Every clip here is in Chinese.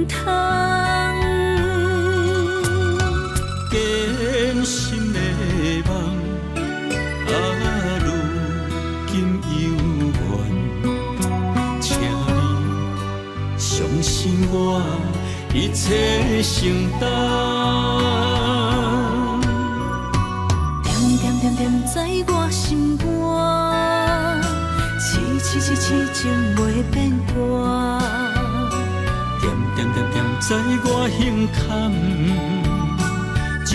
通。艰辛的梦，如今犹原，请你相信我，一切承担。在我心肝，痴情袂变卦。点在我胸坎，真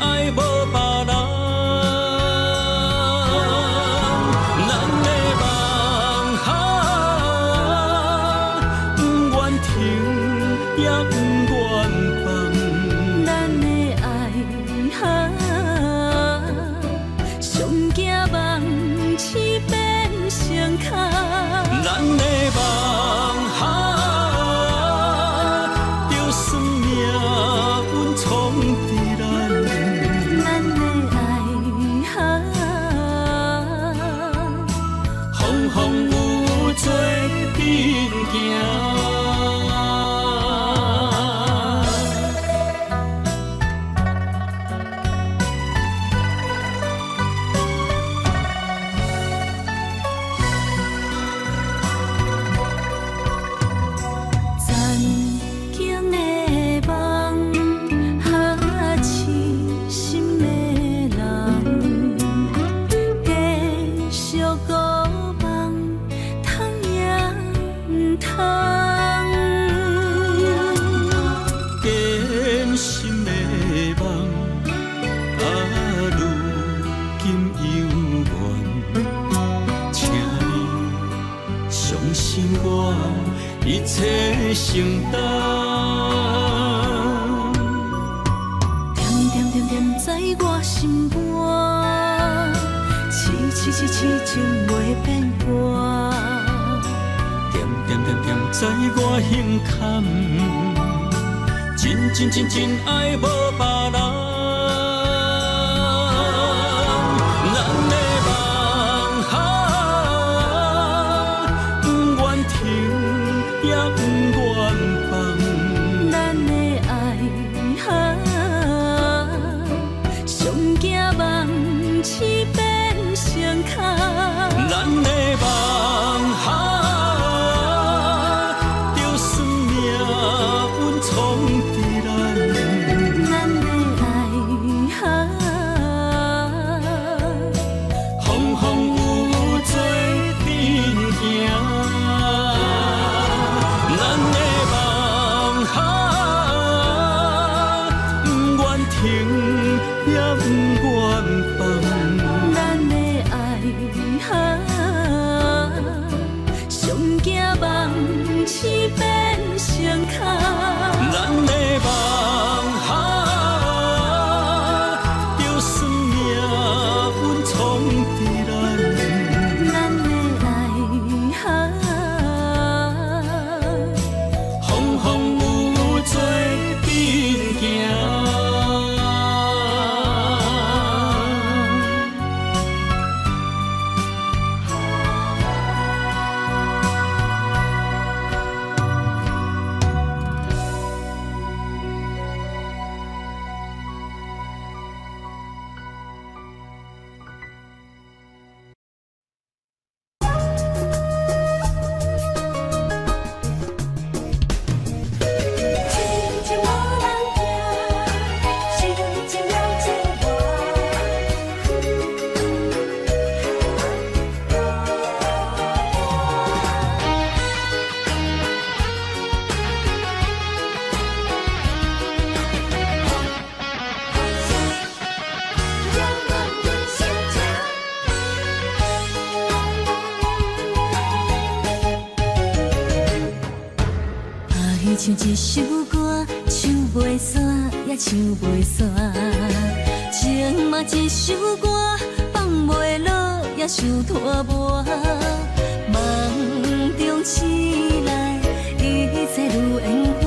爱无别人。咱的梦不愿停，也不愿放。咱的爱上惊梦痴变成空。咱的梦就算命运闯伫咱，咱的爱风有做阵行。一切承担，点在我心肝，痴情袂变卦。点在我胸坎，真爱无别人。咱的梦不愿停，也不愿放。咱的爱上惊梦痴变成空。咱的梦就算命运闯伫咱，咱的爱风有做阵行。咱的梦不愿停，也不愿放。咱的爱上惊梦痴变成空。咱的梦就算命运闯伫咱，咱的爱风有做阵行。唱一首歌，唱袂煞，也唱袂煞。情嘛一首歌，放袂落，也想拖磨。梦中醒来，一切如烟花。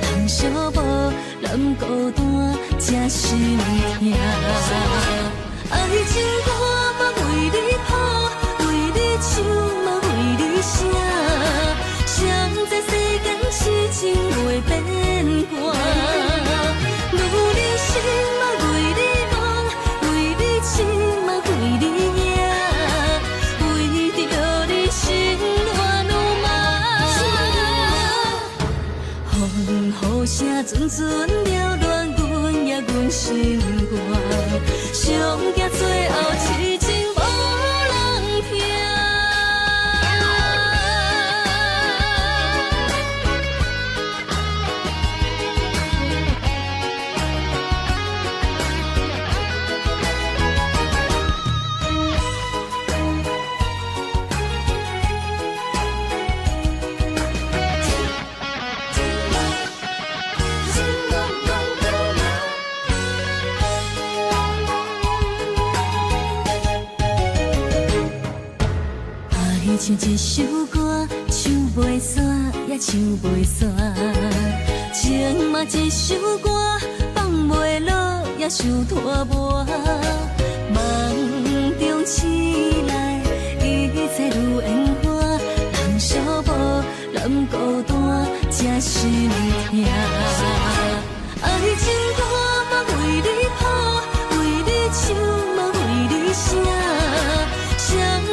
人寂寞，人孤单，才心痛。爱情歌嘛为你谱，为你唱嘛为你写。谁知世间痴情。雨声阵阵缭乱阮也阮心肝，上惊最后痴情无人听。唱一首歌，唱袂煞，也唱袂煞。情嘛一首歌，放袂落，也想拖磨。梦中醒来，一切如烟花。人寂寞，人孤单，才心痛。爱情歌嘛为你谱，为你唱嘛为你写。谁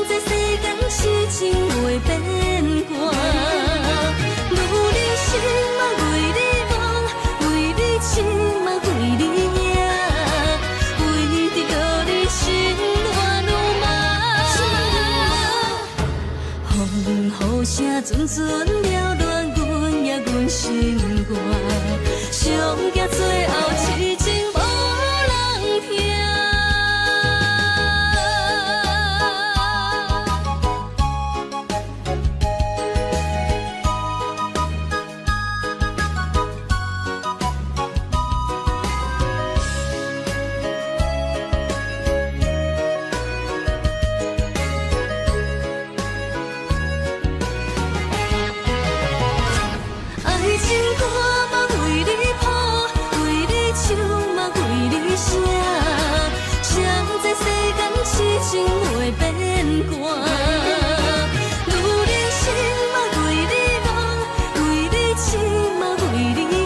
知世间痴情袂变卦，女人心嘛为你梦，为你情嘛为你赢，为着你心乱如麻。风雨声阵阵缭乱，阮也阮心肝，上惊最后痴情无人听。情袂变卦，女人心嘛为你梦，为你情嘛为你赢，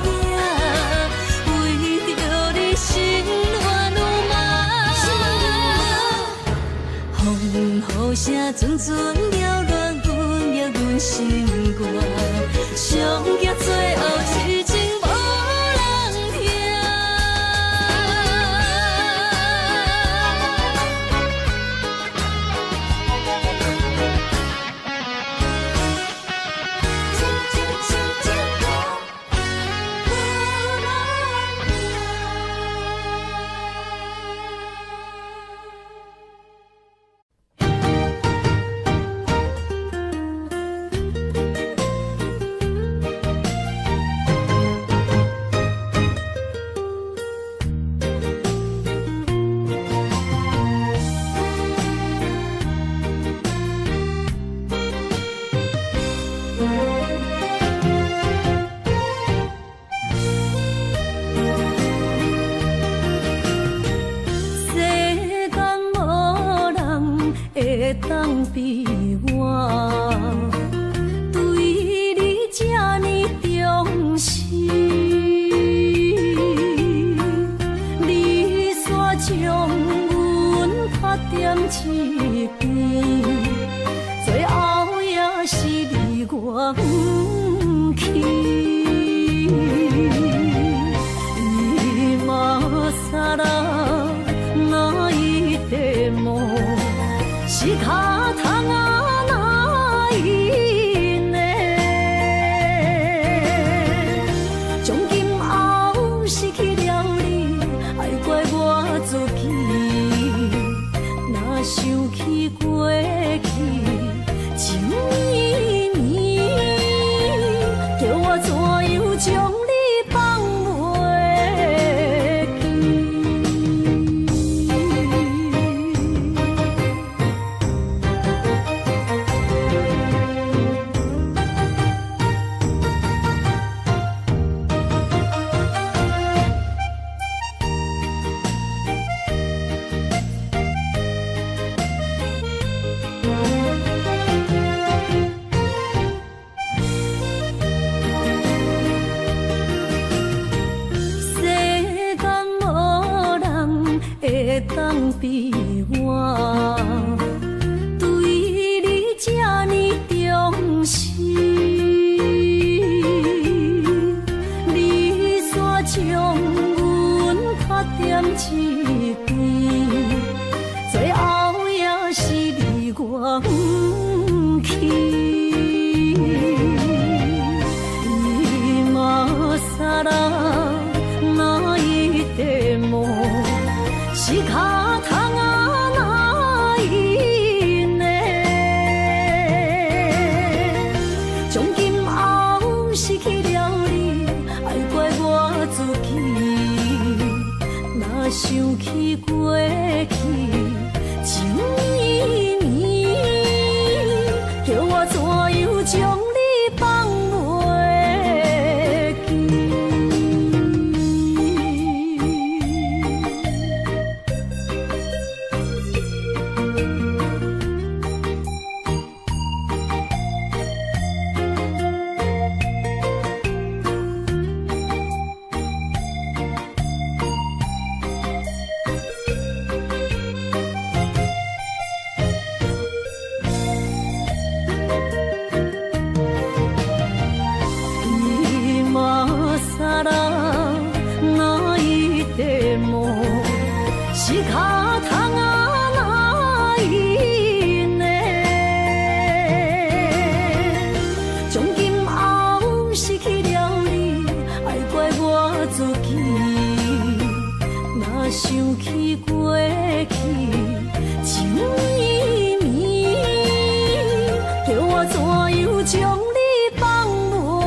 为着你心乱如麻。风雨声阵阵缭乱，阮也阮心肝，上惊最后痴情无人听。当比我对你这呢重视，你煞将阮拍点一边，最后也是你我不去。今更那一点梦。是他通啊哪一年？从今后失去了你，爱怪我自己。若想起过去，情绵绵，叫我怎样将你放袂记？当比我对你这呢重视，想起过去情绵绵，叫我怎样将你放袂记？是脚桶啊哪一呢？从今后失去了你，爱怪我自己。若想起过去情绵绵，叫我怎样将你放袂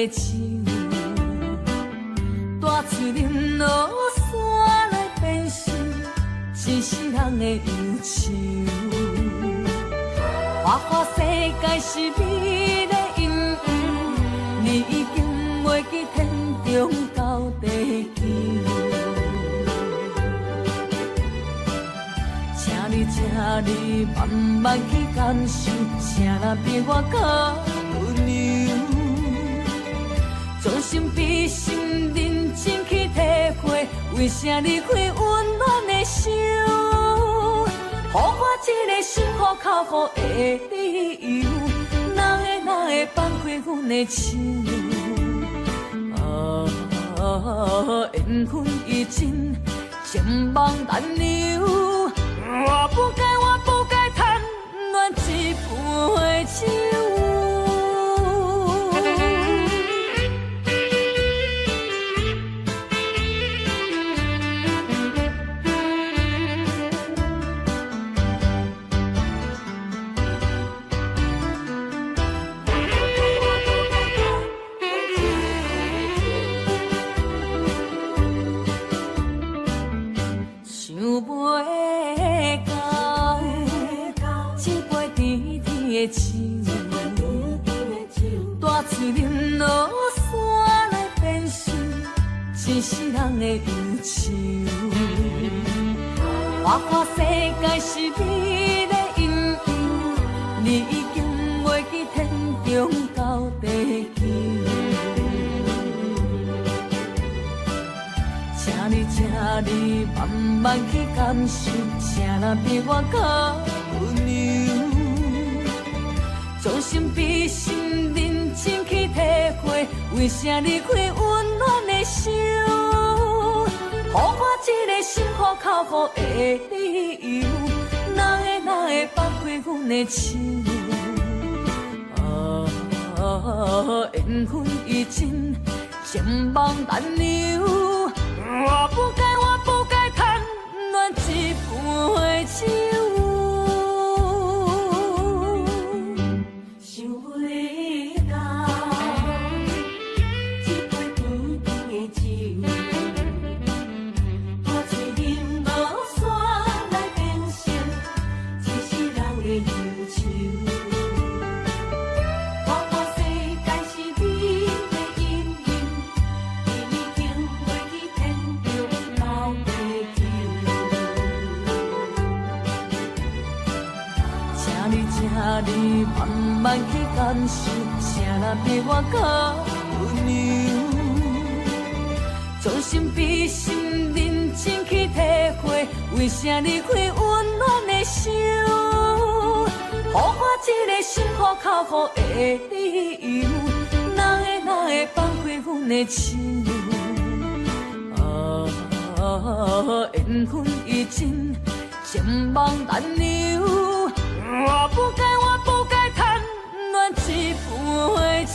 记？大树林落山来变成一世人的忧愁。花花世界是你的阴影，你已经袂记天中到地球。请你慢慢去感受，谁人比我更温柔？将心比心，认真去体会，为啥离开温暖的手？予我一个心苦口苦的理由，哪会放开阮的手？缘分已尽，情梦难留。我不该贪恋一杯酒。大树林落山来变成一世人的忧愁。花花世界是你的阴影，你已经袂记天中到地球。请你慢慢去感受，谁人比我更温柔？将心比心，认真去体会，为啥离开温暖的手？予我一个心苦口苦的理由，哪会放开阮的手？缘分已尽，情梦难留。我不该贪恋一杯酒。你慢慢去感受，谁人比我较温柔？将心比心，认真去体会，为啥离开温暖的手？予我一个心苦口苦的理由，哪会放开阮的手？缘分已尽，情梦难留。我不该贪恋一杯酒。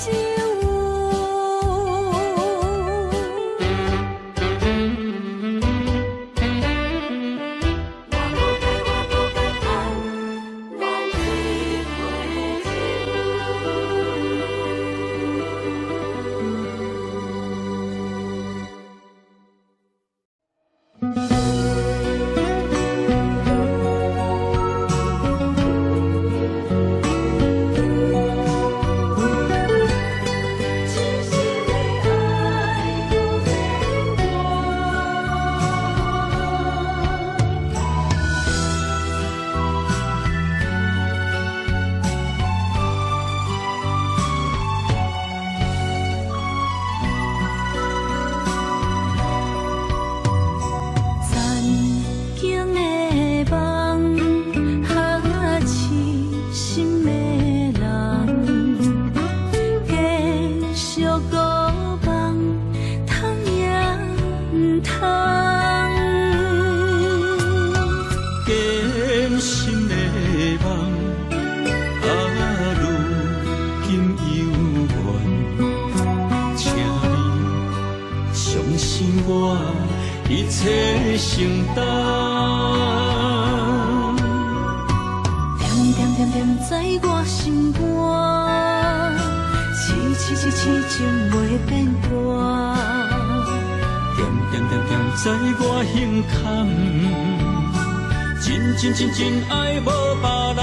真爱无别人，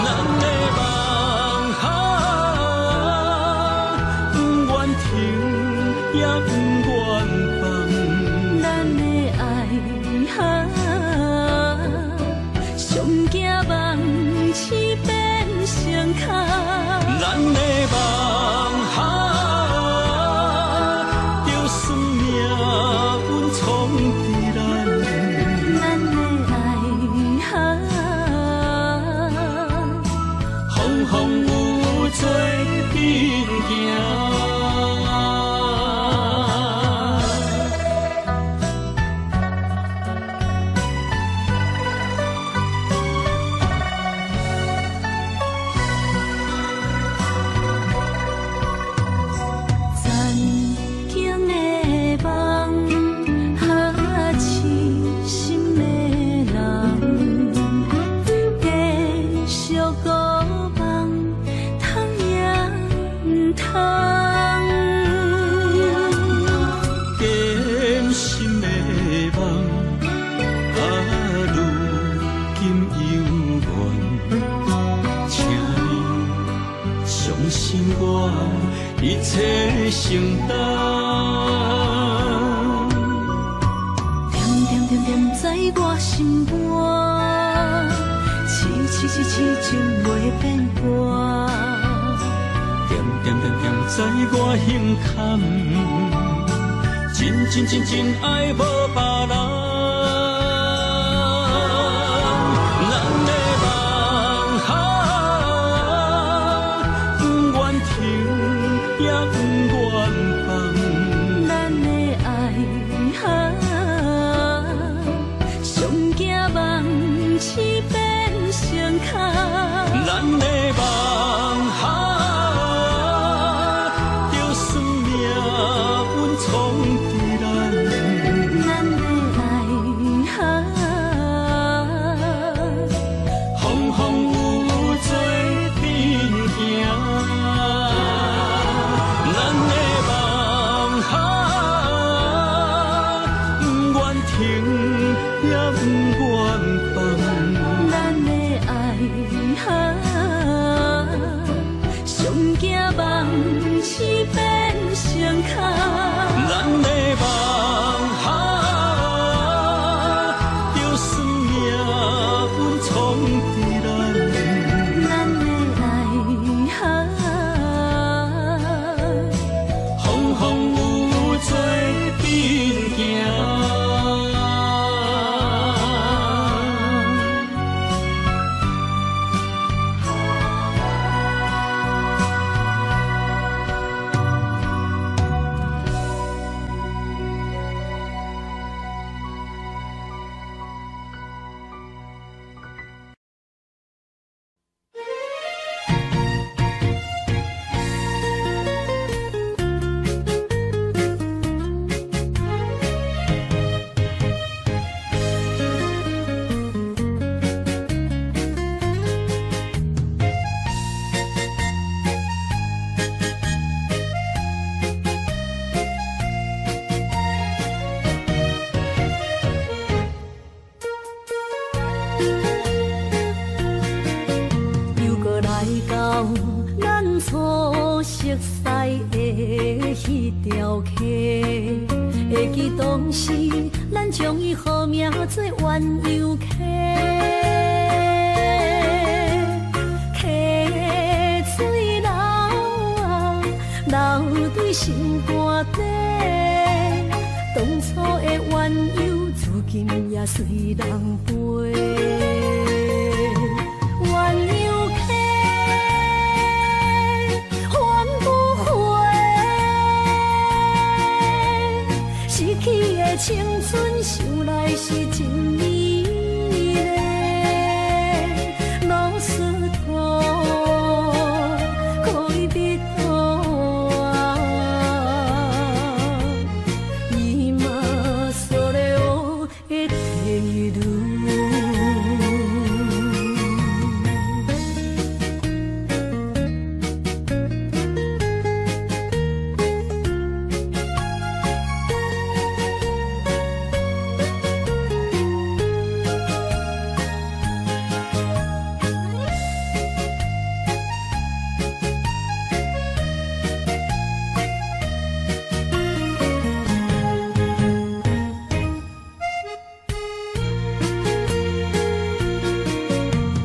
咱的梦不愿停，也不愿放。咱的爱上惊梦痴变成空。咱的梦着算命运冲。风有做阵行。一切承担，点在我心肝，痴情袂变卦。点在我心坎，真爱无别人。也不愿放，咱的爱上惊梦痴变成空。咱的梦着算命运冲伫咱。咱的爱风有做阵行。也不愿放，咱的爱上惊梦痴变成空。咱的梦着算命运。识的迄条溪，会记当时咱将伊号名做鸳鸯溪。溪水流啊，流对心肝底。当初的鸳鸯，至今也随人陪。鸳鸯溪，翻不回。失去的青春，想来是真美丽。老师徒，可以别途啊，伊嘛所了的地路。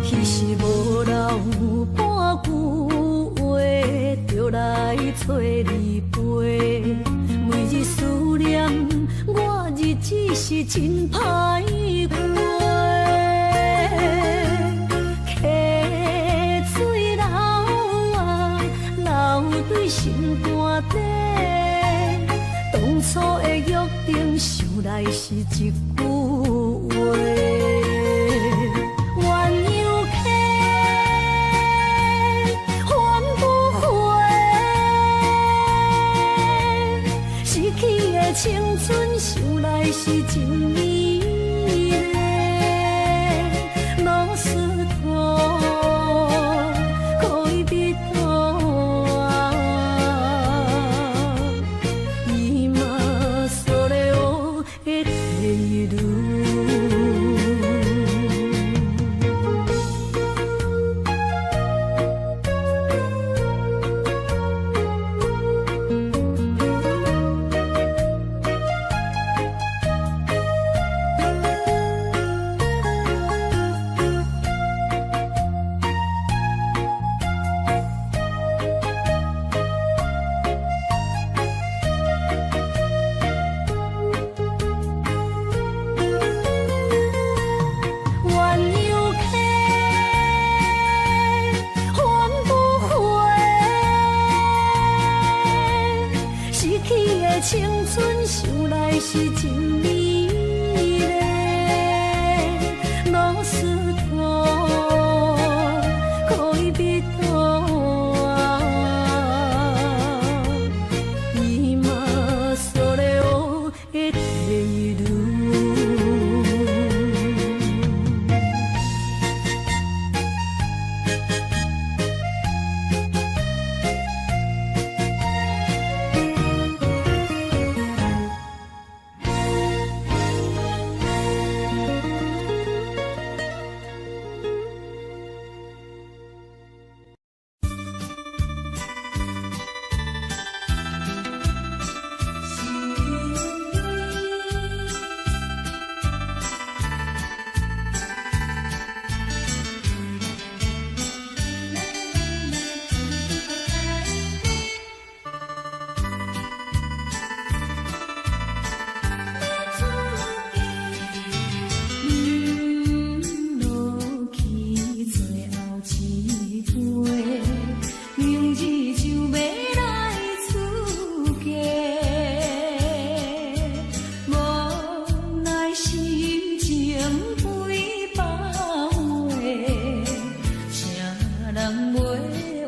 彼时无留半句话，就来找你陪。每日思念，我日子是真歹过。溪水流啊，流对心肝底。当初的约定，想来是一句话。鸳鸯溪，翻不回。失去的青春，想来是真美丽。老师徒，可以别途啊，伊嘛所了的地路。鸳鸯溪，翻不回。失去的青春，想来是真美丽。老师徒，可以别途啊，伊嘛所了的地路。落去最后一杯，明日就要来出家，无奈心情悲百回，谁人袂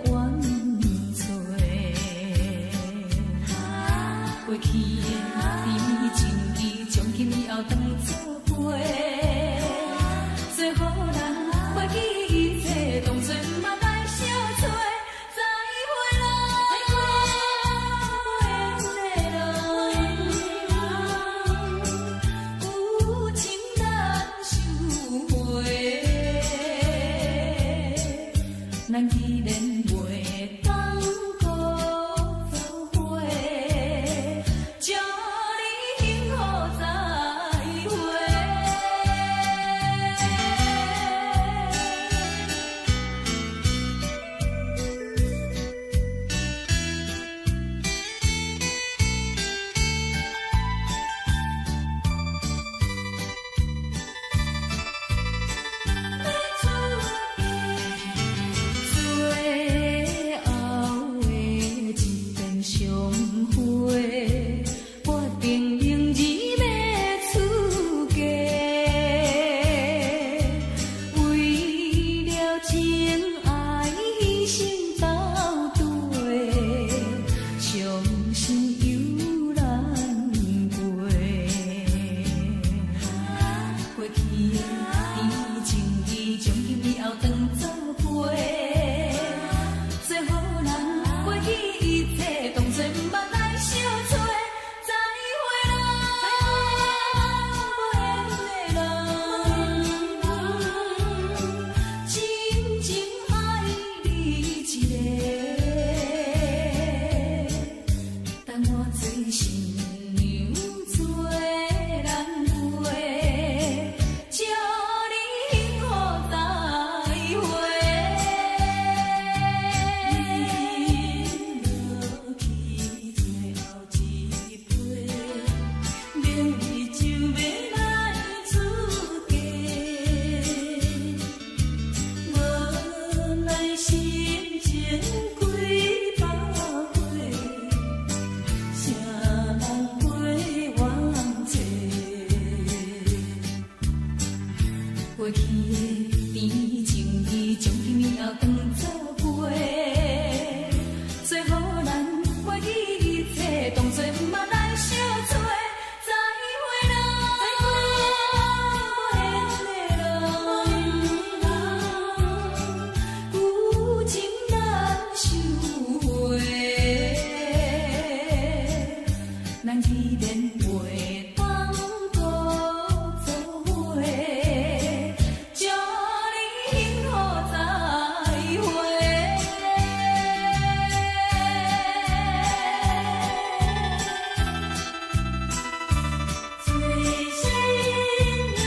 怨做？过去的甜蜜情意，从今以后当作伙。做好人，袂记一切，当作毋捌来相找。再会啦，有情难收回，咱既然袂当讲。袂当搁做伙，祝你幸福再会。最新娘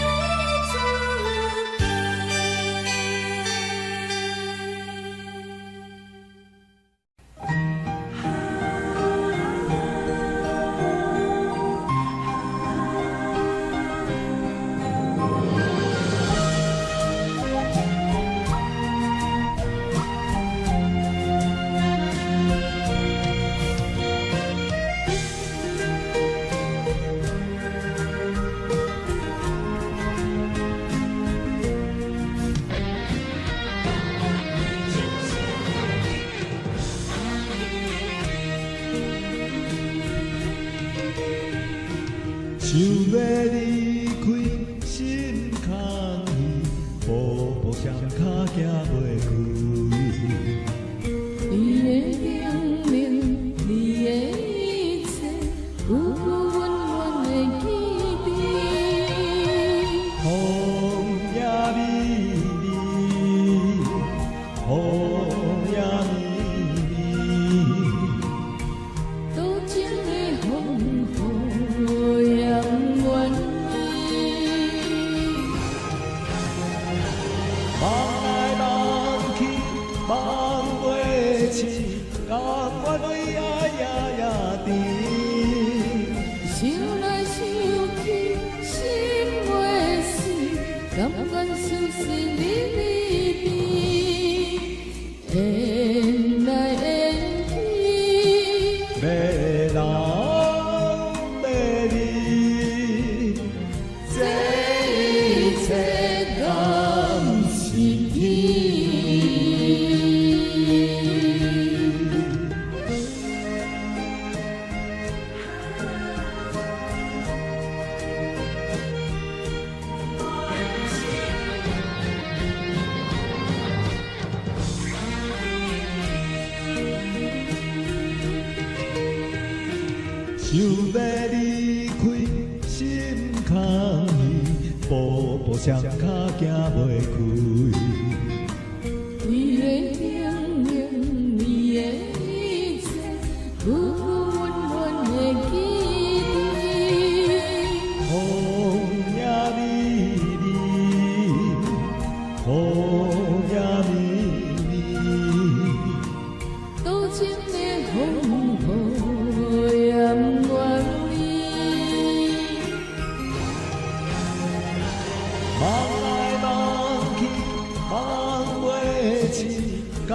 要出想要离开心空虚，步步双脚行袂开。你的明明，你的一切，久久远远的记忆。风也美丽，雨也绵绵，多情的风雨也愿意。梦来梦去，梦袂醒，甘愿为爱夜夜甜。想来想去，心袂死，甘愿相思日日甜。缘来缘去，要人要你，这一切敢是天？想要离开心空虚，步步双脚行袂开。你的明明，你的一切，久久远远的记忆。风也美丽，雨也绵绵，多情的风雨也不愿意。梦来梦去，梦袂醒，甘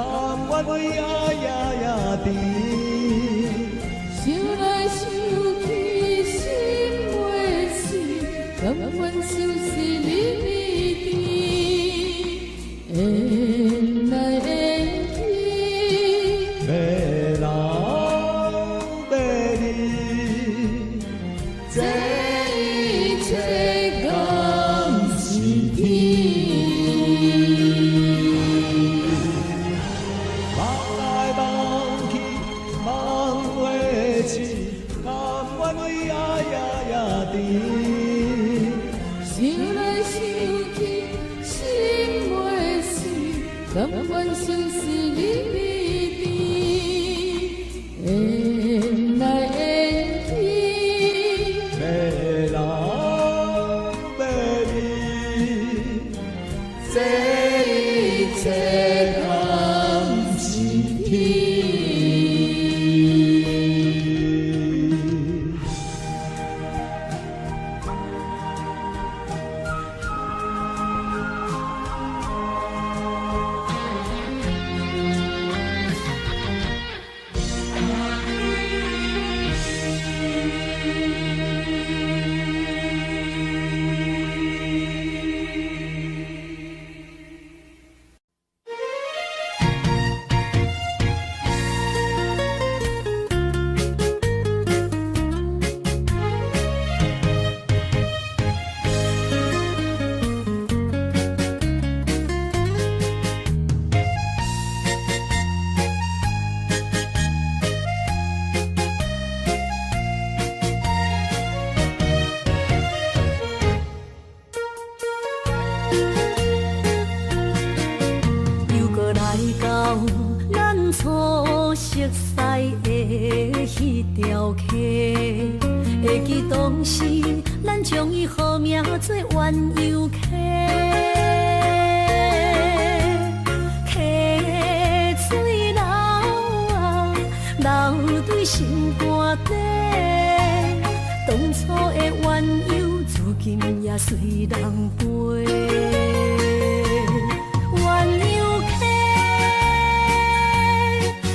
愿为爱夜夜甜。想来想去，心袂死，甘愿相思日日甜。缘来缘去，要人要你，这一切敢是天？梦来梦去，梦袂醒，甘愿为爱夜夜甜。想来想去，心袂死，甘愿相思日日甜。缘来缘去，要人要你，这一切敢是天？时，咱将伊号名做鸳鸯溪。溪水流啊，流对心肝底。当初的鸳鸯，至今也随人陪。鸳鸯溪，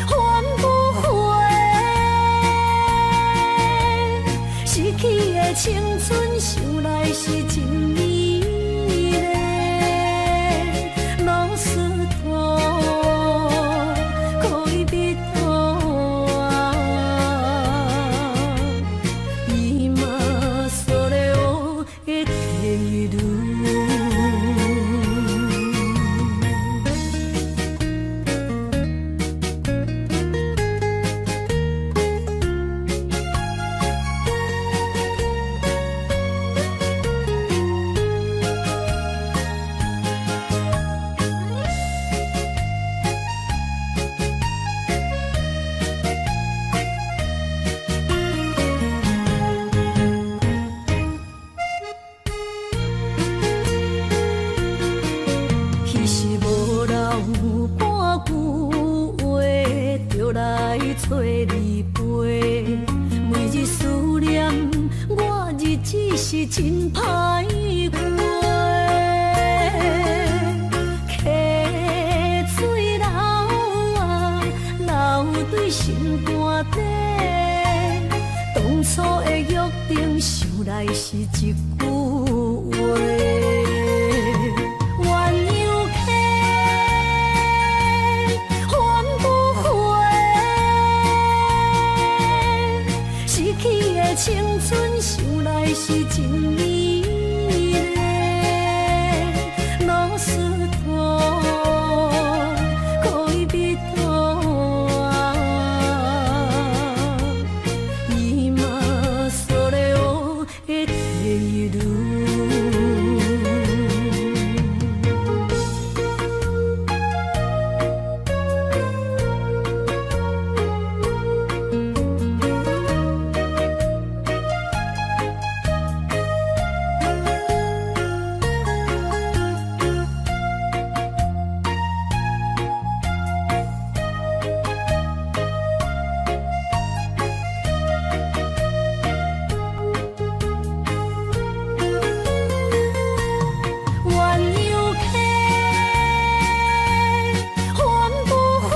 翻不回。失去的青春，想来是真美丽。老师徒，可以别途啊，伊嘛所了的地路。彼时无留半句话，就来找你陪。每日思念，我日子是真歹过。溪水流啊，流对心肝底。当初的约定，想来是一句话。鸳鸯溪，翻不回。失去的青春，想来是真美丽。老师徒，可以别途啊，伊嘛所了的地路。鸳鸯溪，翻不回。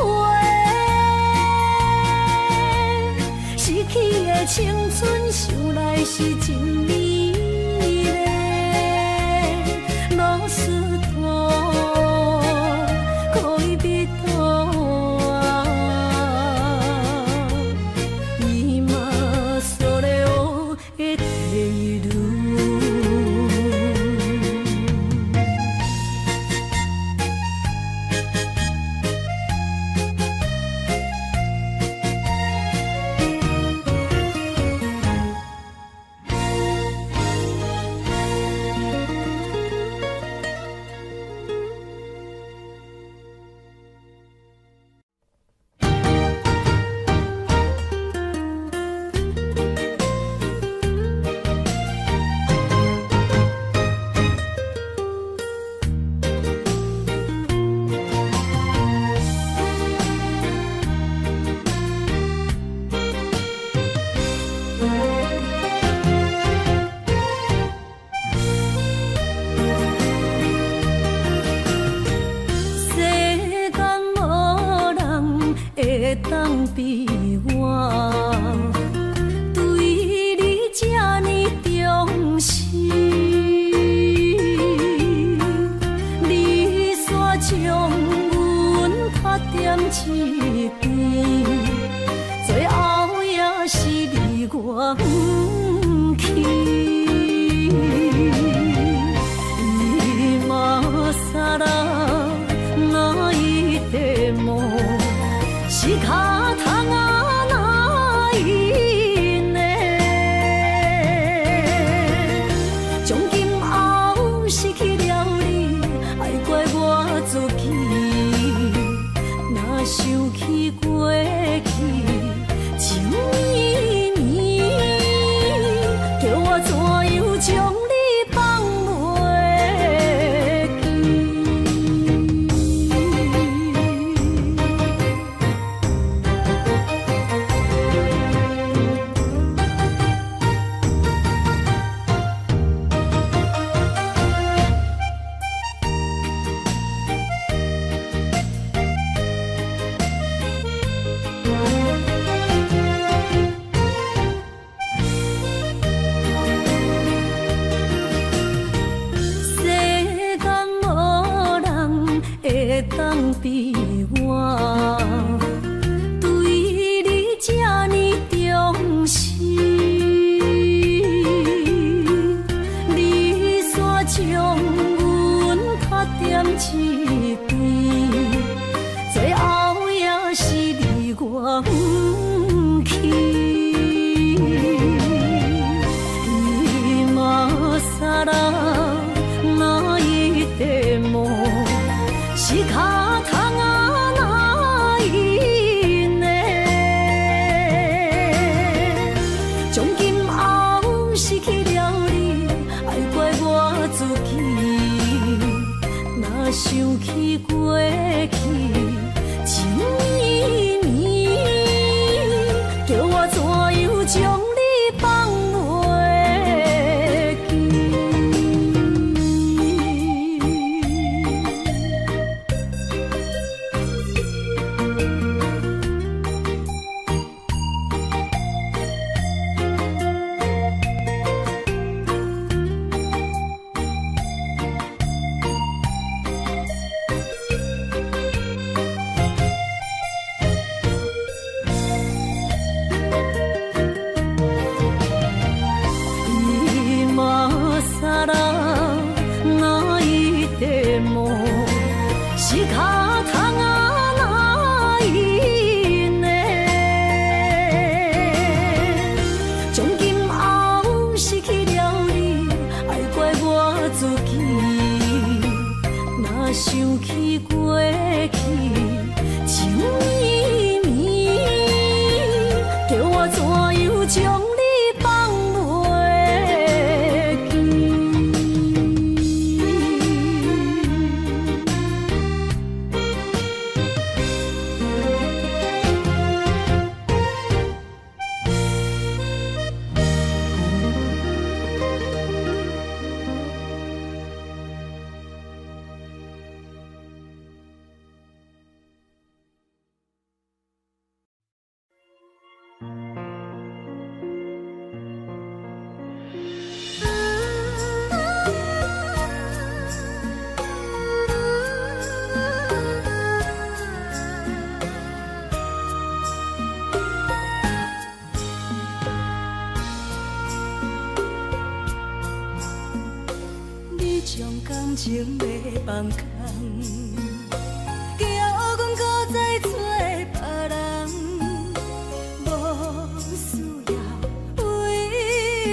失去的青春，想来是真美丽。老师徒，可以别途啊，伊嘛所了的地路。世间无人会当比我对你这呢重视。你煞将阮拍点一边，最后也是你我不去。今ら泣いても仕方が当比我对你这呢重视，你煞将阮拍点一边，最后也是你我不去。伊嘛啥人哪一块梦？是脚痛啊，哪一呢？从今后失去了你，爱怪我自己。若想起过去情绵绵，叫我怎样将你放袂记？想起过去情绵绵，叫我怎样将你放袂将感情要放空，叫阮搁再找别人，无需要为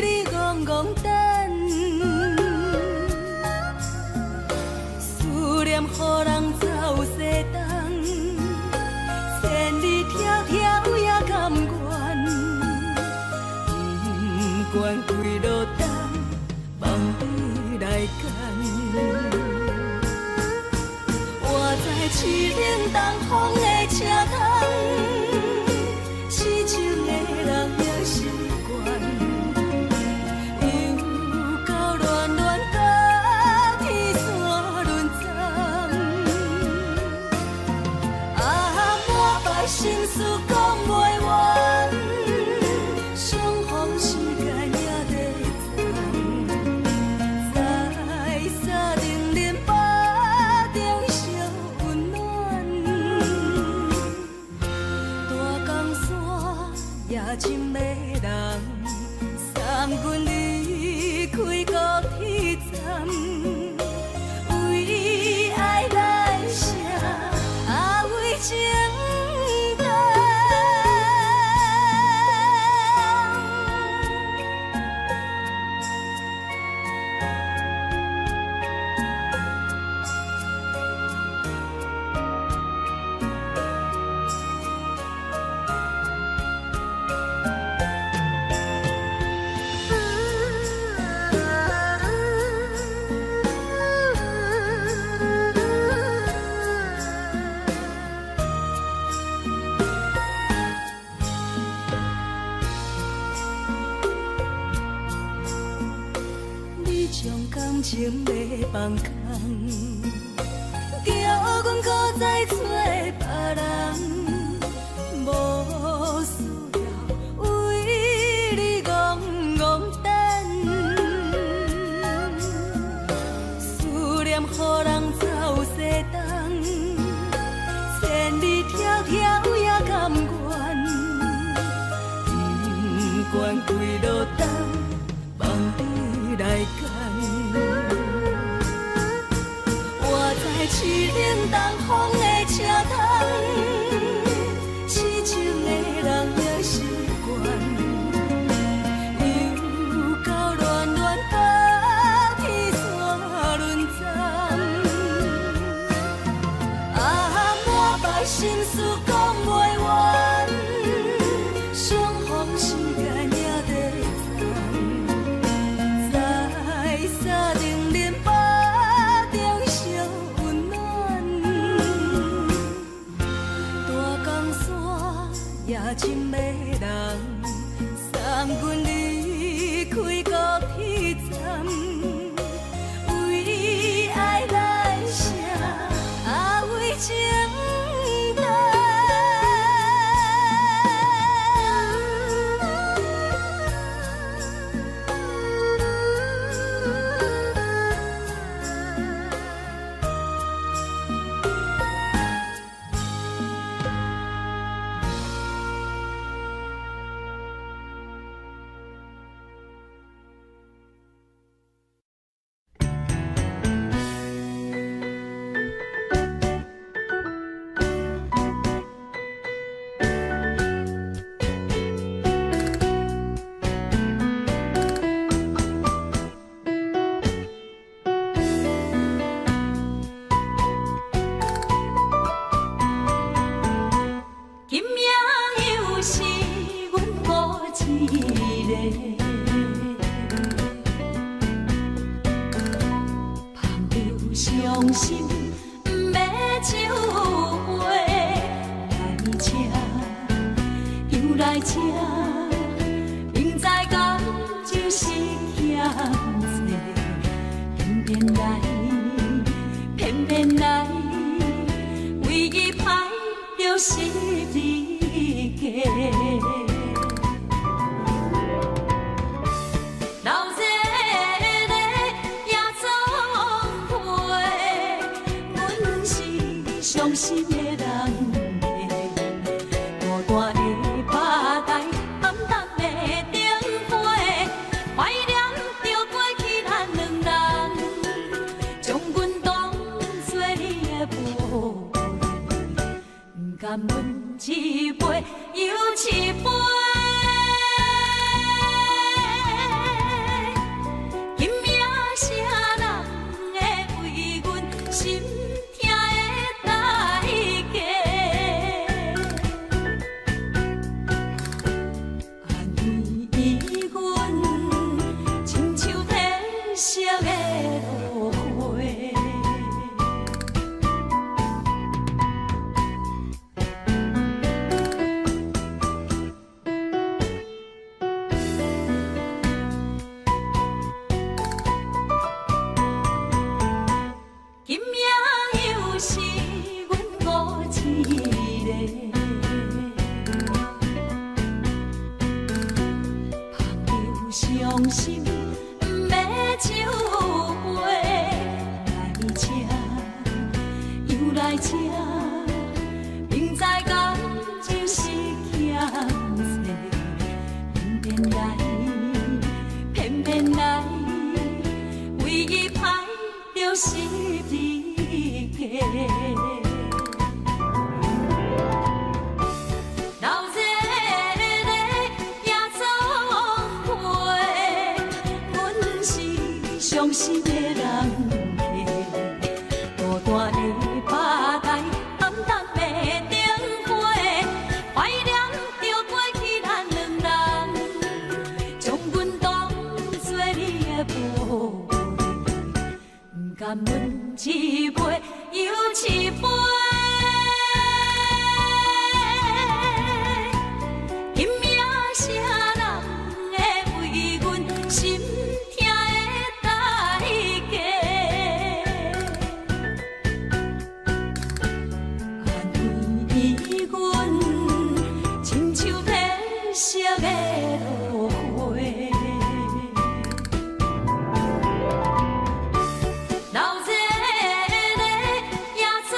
你戆戆等，思念予人走西东，千里迢迢也甘愿，不管几落冬，望你来干。我在痴冷东风的车窗，痴情的人也习惯，又到乱乱甲天线轮转。啊，满腹心事讲袂完，相逢时间也在长。在沙定林巴中烧温暖，大江山夜深的人，送阮离开高铁站，为爱来写为情长。将感情要放空，叫阮搁再找别人，无需要为你戆戆等，思念予人走西东，多，偏偏来，偏偏来，为伊歹着是你家。老热热也总陪，阮是伤心的人。大的巴台，暗淡的灯花，怀念着过去咱两人，将阮当作你的宝贝，不甘阮一杯又一杯。今夜啥人会为阮心痛的代价？色的落花，今夜又是阮孤一个，捧着伤心。酒杯来吃，又来吃，明知感情是欠债，偏偏来，偏偏来，为伊歹着是你家。伤心的人家，大大的巴台，暗淡的灯花，怀念着过去咱两人，将阮当作你的宝贝，不甘阮一杯又一杯。今夜啥人会为阮心？色的落花，老热热也总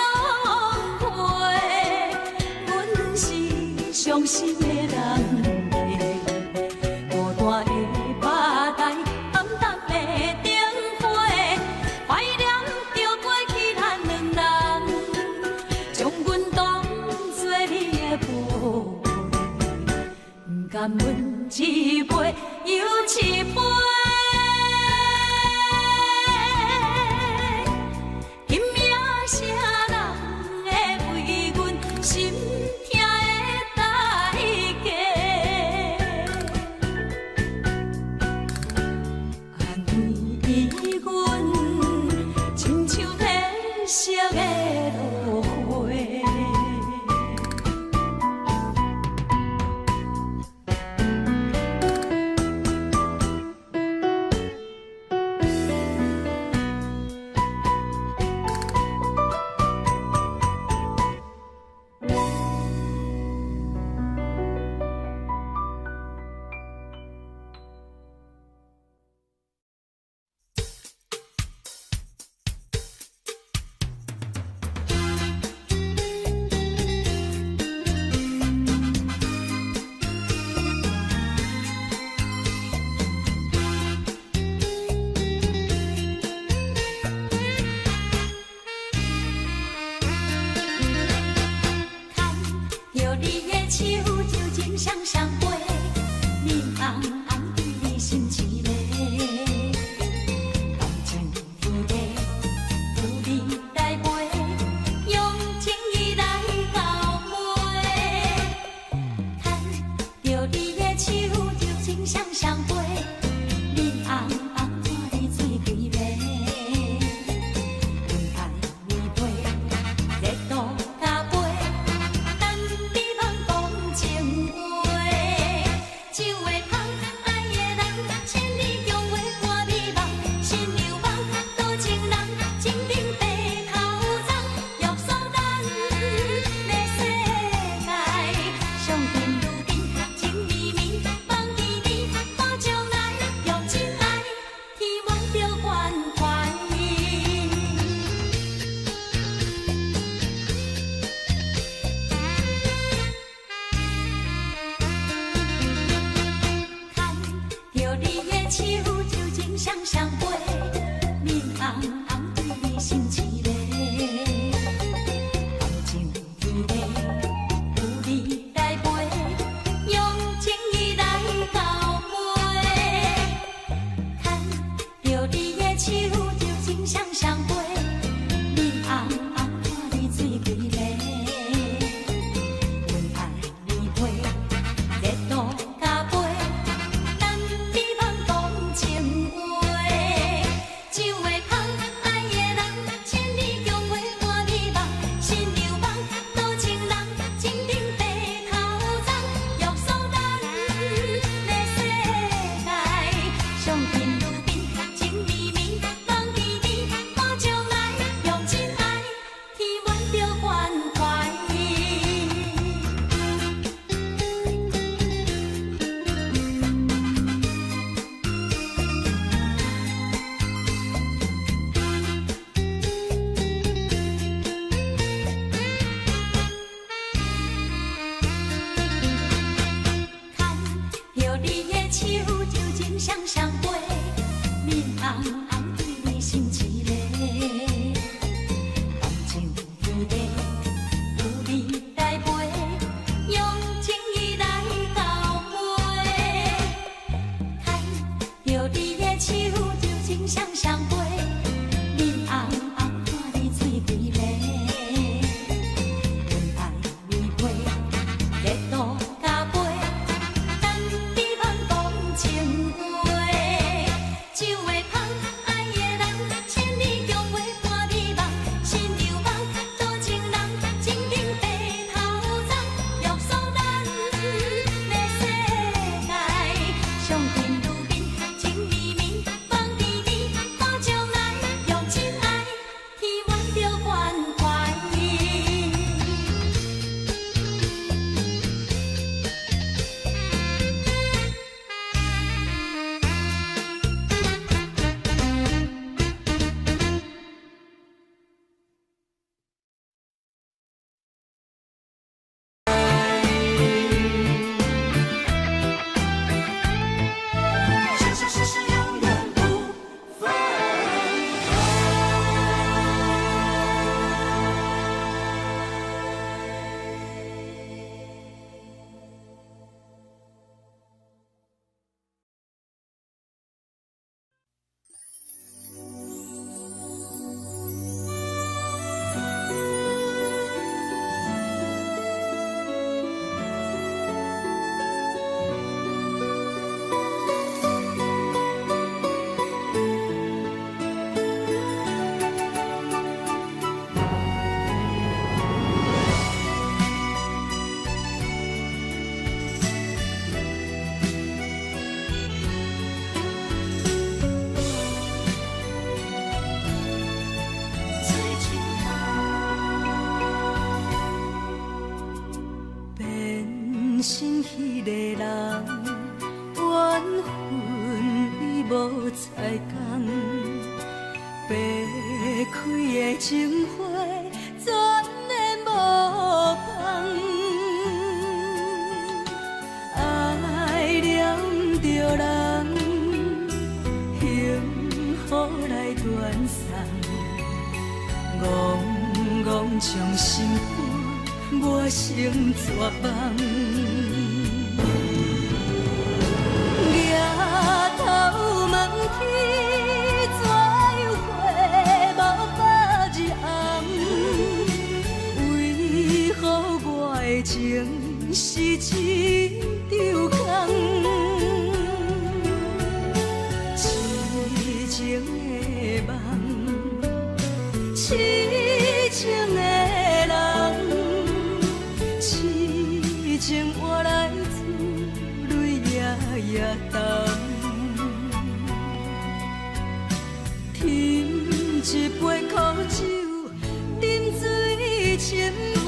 手就情双双飞，面红红对你心凄迷。红情天地有你来陪，用情意来交陪。牵着你的手就情双双飞，面红红看你水规暝。为爱你陪，热度加杯。情话，酒会香，爱的人，千里共话伴你梦，心流梦，多情人，情定白头鬃，约束咱的世界，上天如冰，情绵绵，梦甜甜，看将来，用真爱，天满着关怀。着你的手就情双双飞，面红红对你心凄迷。红情天地有你来陪，用情意来交陪。牵着你的手就情双双飞，面红红看你水规暝。为爱你陪，热度加杯。情话，酒会香，爱的人，千里共话伴你梦，心流梦，多情人，情定白头鬃，约束咱的世界，上天如冰，情绵绵，梦甜甜，看将来，用真爱，填满着关怀。是永远不分。变心迄个人，缘分已无再共，白开的情花全然无放，爱念着人，幸福来断送，戆戆将心肝磨成绝望。抬头问天，怎样会无白日红？为何我的情是一场空？痴情的梦，痴情的人，痴情换来珠泪夜夜澹。添一杯苦酒，饮水深芳。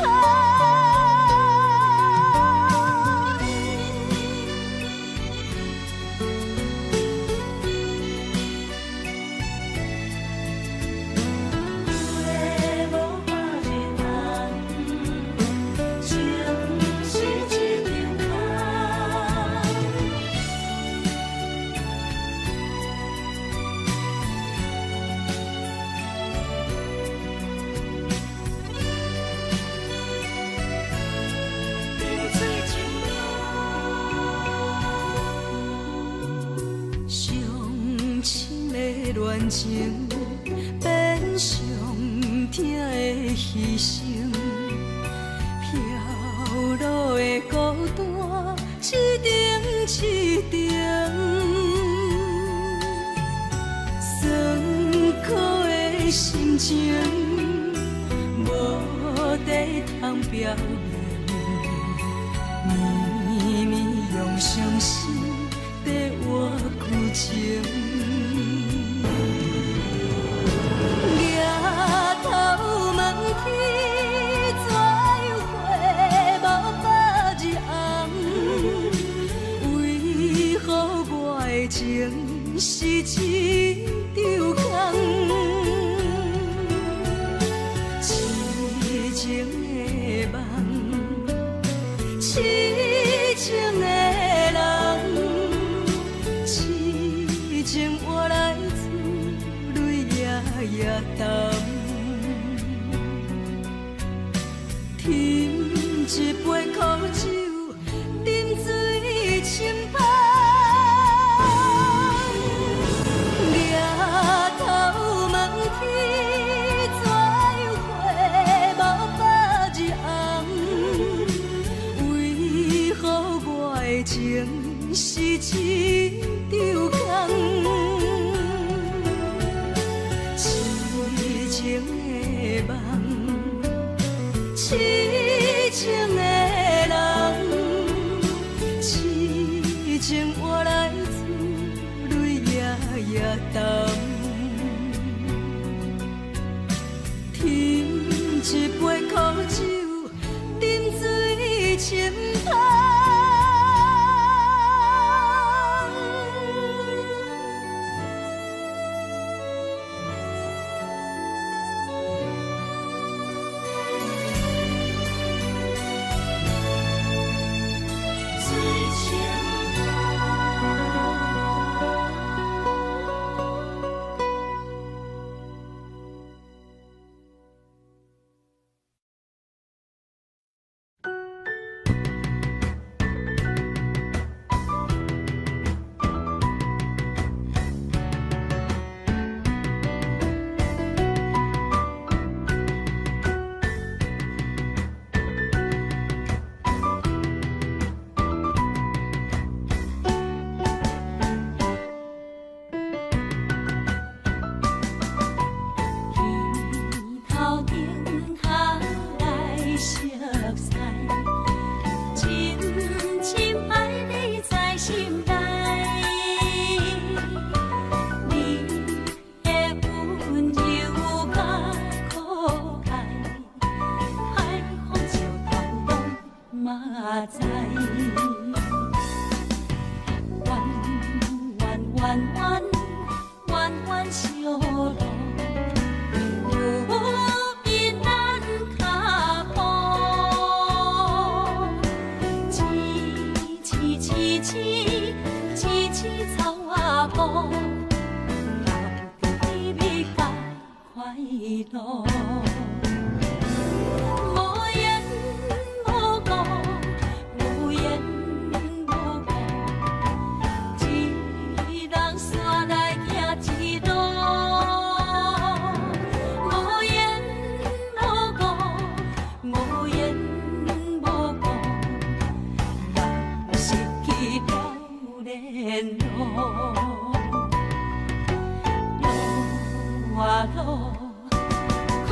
恋情变上疼的牺牲，飘落的孤单一程一程，酸苦的心情无地通表明，绵绵用伤心在活旧情。头问天，怎样花无百日红？为何我的情是一场空？痴情的梦，痴情的人，痴情换来珠泪夜夜澹。添一杯苦酒，饮水深芳。抬头问天，怎样花无百日红？为何我的情是一场空？痴情的梦，痴情的人，痴情换来珠泪夜夜澹。添一杯苦酒，饮水深芳。路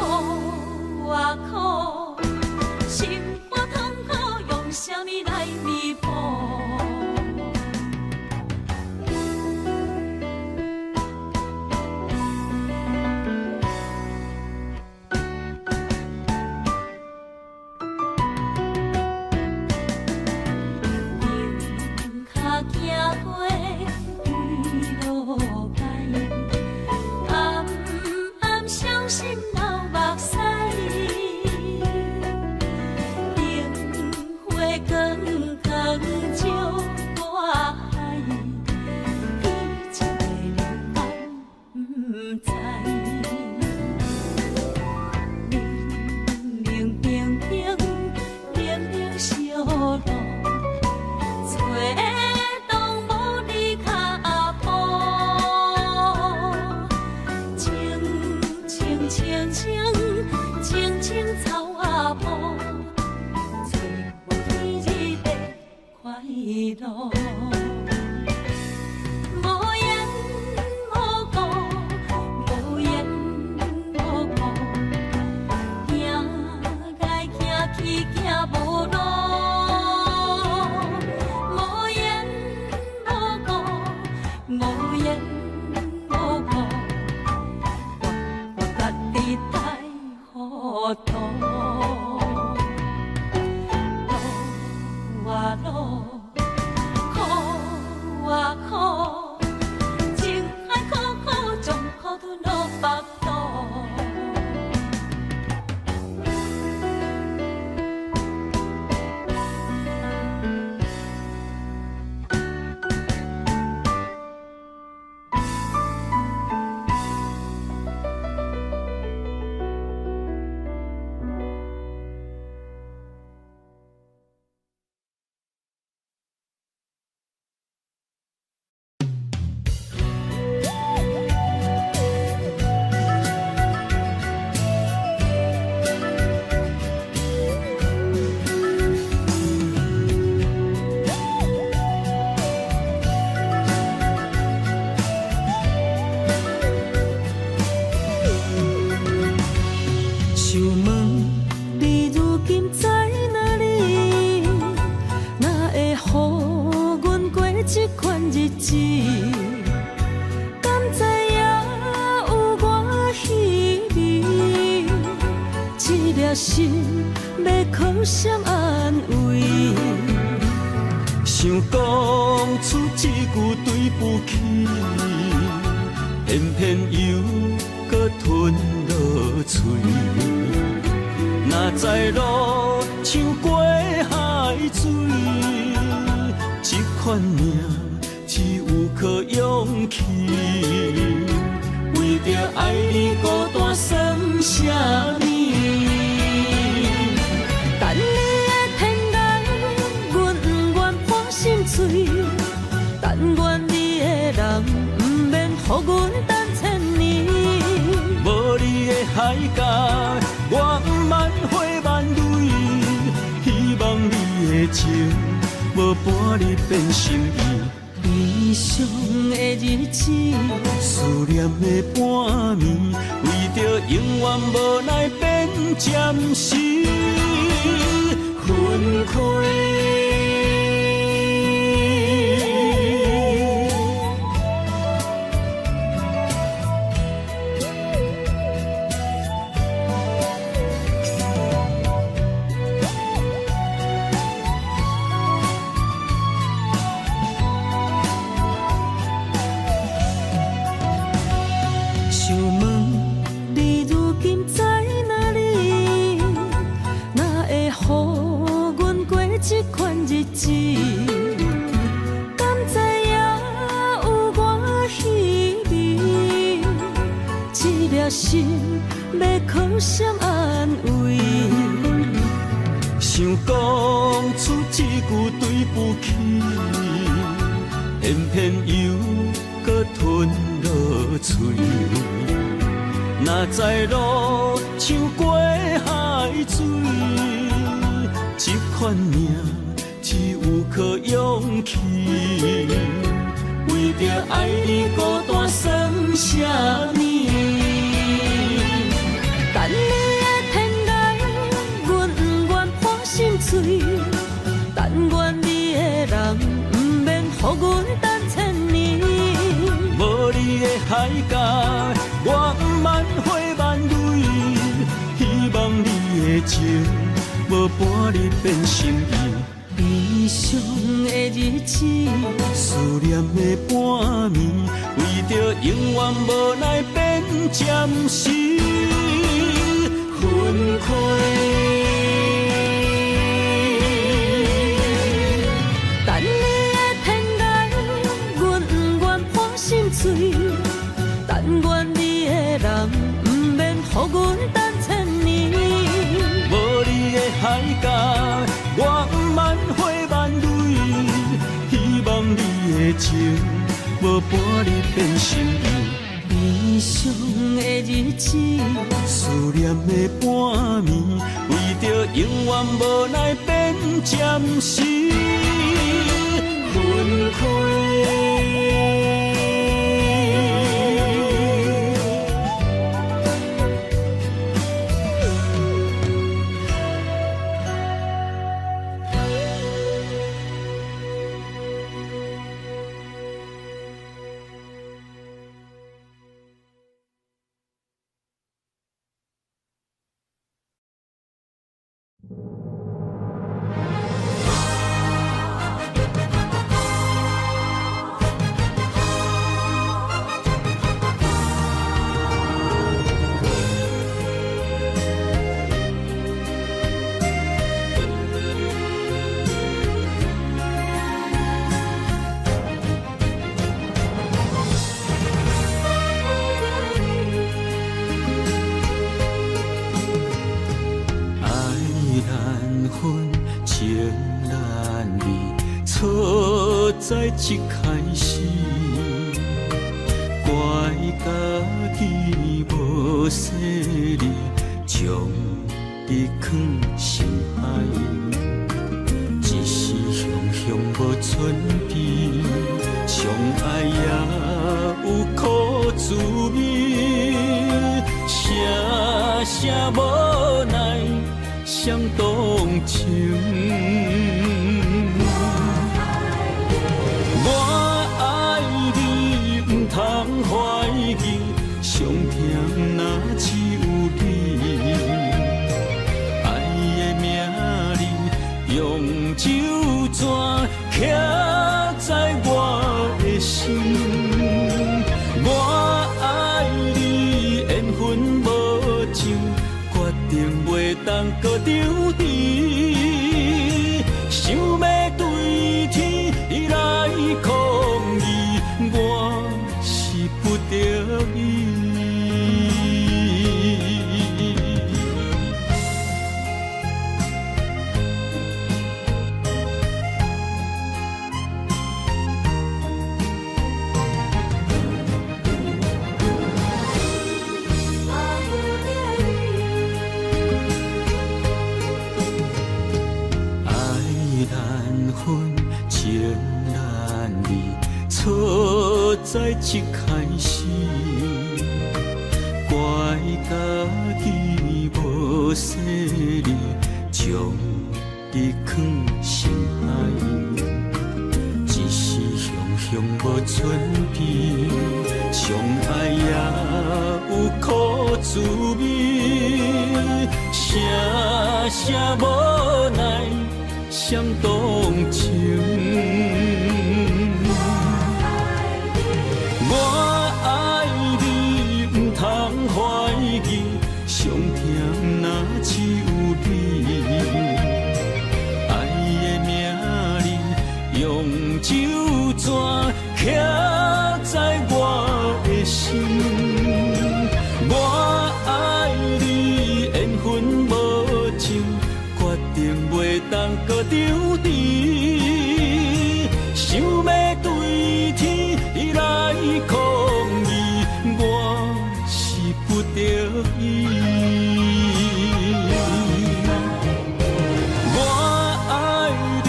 心要靠谁安慰？想讲出一句对不起，偏偏又搁吞落嘴。若知路像过海水，这款命只有靠勇气。为着爱你孤单算什么？等你的天涯，阮不愿破心碎。但愿你的人，不免予阮等千年。无你的海角，我万花万蕊。希望你的情，无半日变心意。悲伤的日子，思念的半暝，为着永远无奈变暂时分开。想问你如今在哪里？哪会予阮过这款日子？敢知影有我稀微？这粒心要靠谁安慰？想讲出一句对不起，偏偏又搁吞落嘴。若知路像过海水，这款命只有靠勇气。为着爱你孤单算什么？等你的天涯，阮不愿破心碎。但愿你的人，不免予阮等千年。无你的海角，我万花万蕊。希望你的情，无半日变心意。悲伤的日子，思念的半暝，为着永远无奈变暂时分开。等你的天涯，阮不愿破心碎。但愿你的人，不免予阮等千年。无你的海角，我万花万蕊。希望你的情，无半日变心意。悲伤的日子，思念的半暝，为着永远无奈变暂时分开。在一开始，怪家己无细腻，将你放心海。一时雄雄无准备，相爱也有苦滋味，声声无奈伤动情。通怀疑，上疼若只有你。酒泉刻在我的心。我爱你，缘分无尽，决定袂当搁丢弃。想要对天来抗议，我是不得已。情难离，错在一开始，怪家己无细腻，将你放心海。一时雄雄无准备，相爱也有苦滋味，声声无奈。想动情，我爱你，不通怀疑，上甜若只有你。爱的名字用酒泉刻在我的心。我爱你，缘分无尽。决定袂当搁丢弃，想要对天来抗议，我是不得已。我爱你，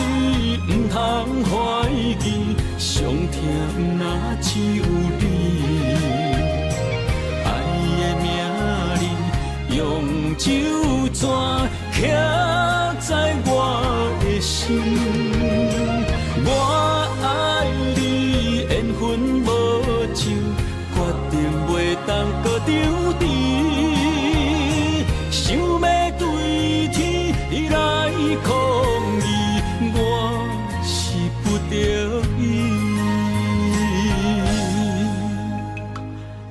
不通怀疑，上甜若只有你。爱的名字用酒泉刻在我的心，我爱你，缘分无尽，决定袂当搁丢弃。想要对天来抗议，我是不得已。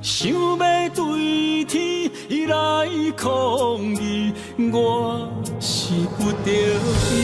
想要对天来抗议，我是不得已。